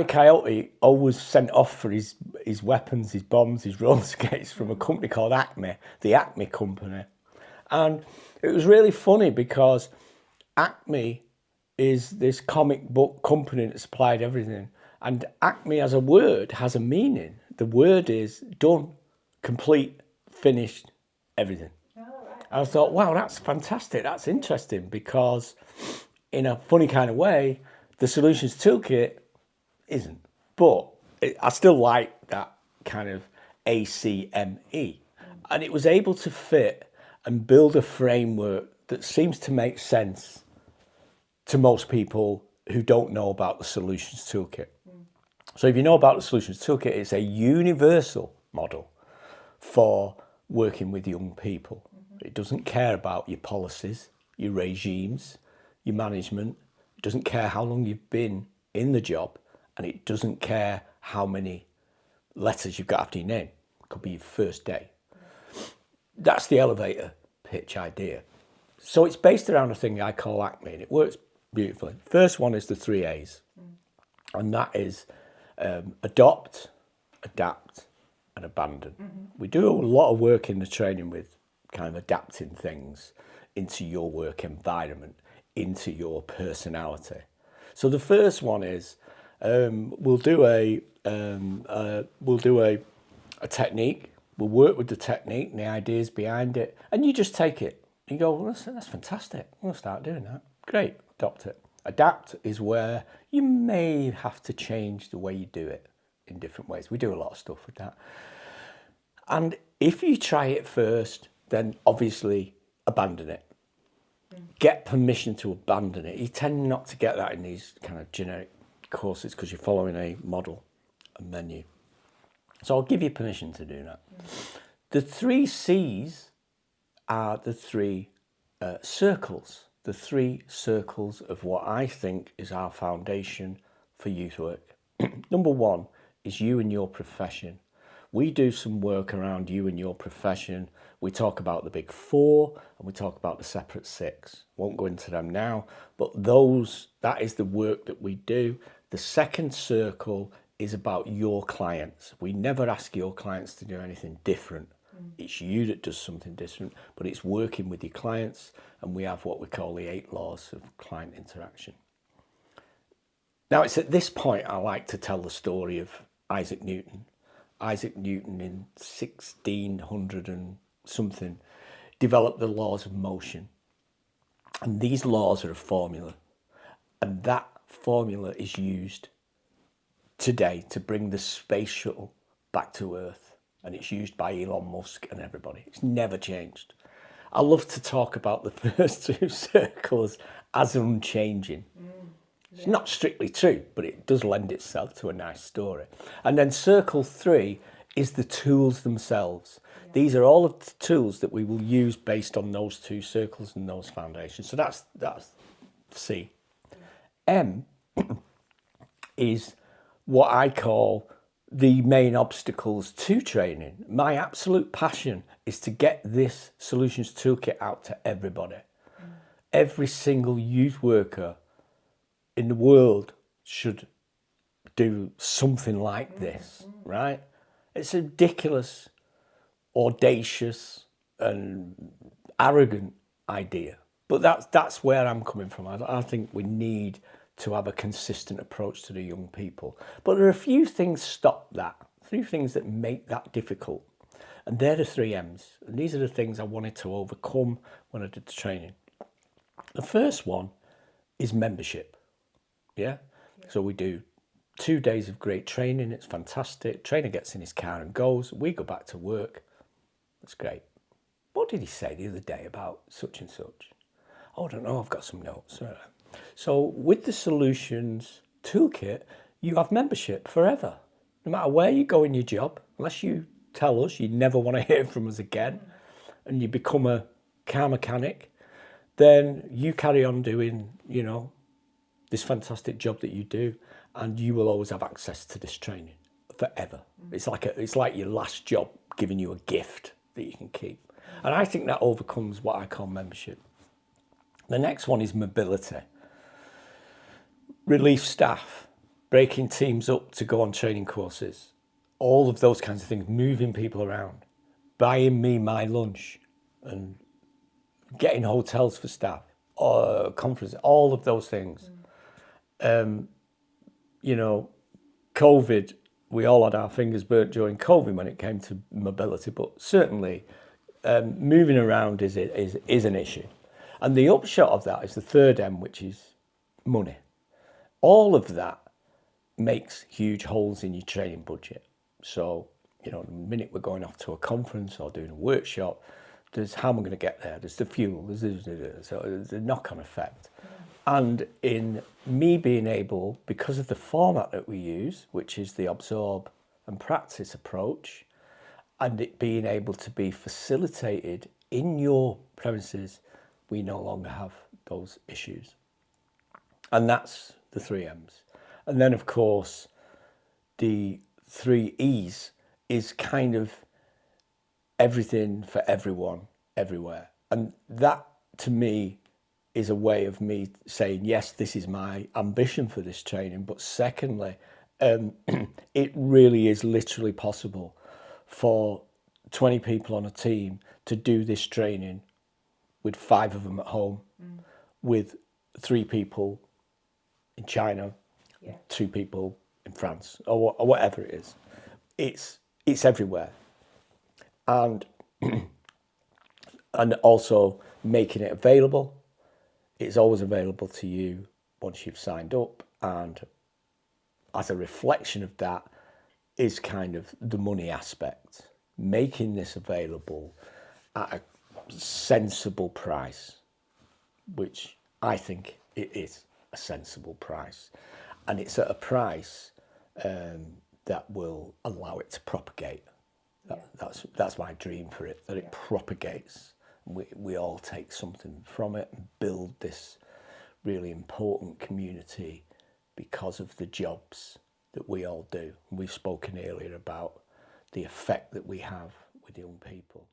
Coyote always sent off for his weapons, his bombs, his roller skates from a company called ACME, the ACME company. And it was really funny because ACME is this comic book company that supplied everything. And ACME as a word has a meaning. The word is done, complete, finished, everything. Oh, right. I thought, wow, that's fantastic. That's interesting because in a funny kind of way, the Solutions Toolkit isn't. But I still like that kind of A.C.M.E. And it was able to fit and build a framework that seems to make sense to most people who don't know about the Solutions Toolkit. So if you know about the Solutions Toolkit, it's a universal model for working with young people. It doesn't care about your policies, your regimes, your management. It doesn't care how long you've been in the job, and it doesn't care how many letters you've got after your name. It could be your first day. That's the elevator pitch idea. So it's based around a thing I call ACME, and it works beautifully. First one is the 3 A's, and that is adopt, adapt, and abandon. We do a lot of work in the training with kind of adapting things into your work environment, into your personality. So the first one is we'll do a technique. We'll work with the technique and the ideas behind it, and you just take it. You go, well, that's fantastic. We'll start doing that. Great, adopt it. Adapt is where you may have to change the way you do it in different ways. We do a lot of stuff with that. And if you try it first, then obviously abandon it. Get permission to abandon it. You tend not to get that in these kind of generic courses because you're following a model, a menu. So I'll give you permission to do that. The 3 C's are the 3 circles. The 3 circles of what I think is our foundation for youth work. Number 1 is you and your profession. We do some work around you and your profession. We talk about the big 4 and we talk about the separate 6. Won't go into them now, but that is the work that we do. The second circle is about your clients. We never ask your clients to do anything different. It's you that does something different, but it's working with your clients, and we have what we call the 8 laws of client interaction. Now, it's at this point I like to tell the story of Isaac Newton. Isaac Newton in 1600 and something developed the laws of motion. And these laws are a formula. And that formula is used today to bring the space shuttle back to Earth. And it's used by Elon Musk and everybody. It's never changed. I love to talk about the first 2 circles as unchanging. It's not strictly true, but it does lend itself to a nice story. And then circle 3 is the tools themselves. These are all of the tools that we will use based on those 2 circles and those foundations. So that's C. M is what I call the main obstacles to training. My absolute passion is to get this Solutions Toolkit out to everybody. Every single youth worker in the world should do something like this, right? It's a ridiculous, audacious and arrogant idea. But that's where I'm coming from. I think we need to have a consistent approach to the young people. But there are a few things stop that, a few things that make that difficult. And they're the 3 M's. And these are the things I wanted to overcome when I did the training. The first one is membership. Yeah? So we do 2 days of great training. It's fantastic. Trainer gets in his car and goes. We go back to work. That's great. What did he say the other day about such and such? Oh, I don't know. I've got some notes. So with the Solutions Toolkit, you have membership forever. No matter where you go in your job, unless you tell us you never want to hear from us again and you become a car mechanic, then you carry on doing, this fantastic job that you do, and you will always have access to this training forever. It's like your last job giving you a gift that you can keep. And I think that overcomes what I call membership. The next one is mobility. Relief staff. breaking teams up to go on training courses, all of those kinds of things, moving people around, buying me my lunch and getting hotels for staff, or conferences, all of those things. You know, COVID, we all had our fingers burnt during COVID when it came to mobility, but certainly moving around is an issue. And the upshot of that is the third M, which is money. All of that makes huge holes in your training budget. So, you know, the minute we're going off to a conference or doing a workshop, there's how am I going to get there? There's the fuel, so there's a knock-on effect. And in me being able, because of the format that we use, which is the absorb and practice approach, and it being able to be facilitated in your premises, we no longer have those issues. And that's the 3 M's. And then, of course, the 3 E's is kind of everything for everyone, everywhere. And that, to me, is a way of me saying, yes, this is my ambition for this training. But secondly, it really is literally possible for 20 people on a team to do this training with 5 of them at home, with 3 people in China, 2 people in France, or whatever it is. It's everywhere. And also making it available. It's always available to you once you've signed up, and as a reflection of that is kind of the money aspect, making this available at a sensible price, which I think it is a sensible price, and it's at a price that will allow it to propagate. That's my dream for it, that it propagates. We all take something from it and build this really important community because of the jobs that we all do. We've spoken earlier about the effect that we have with young people.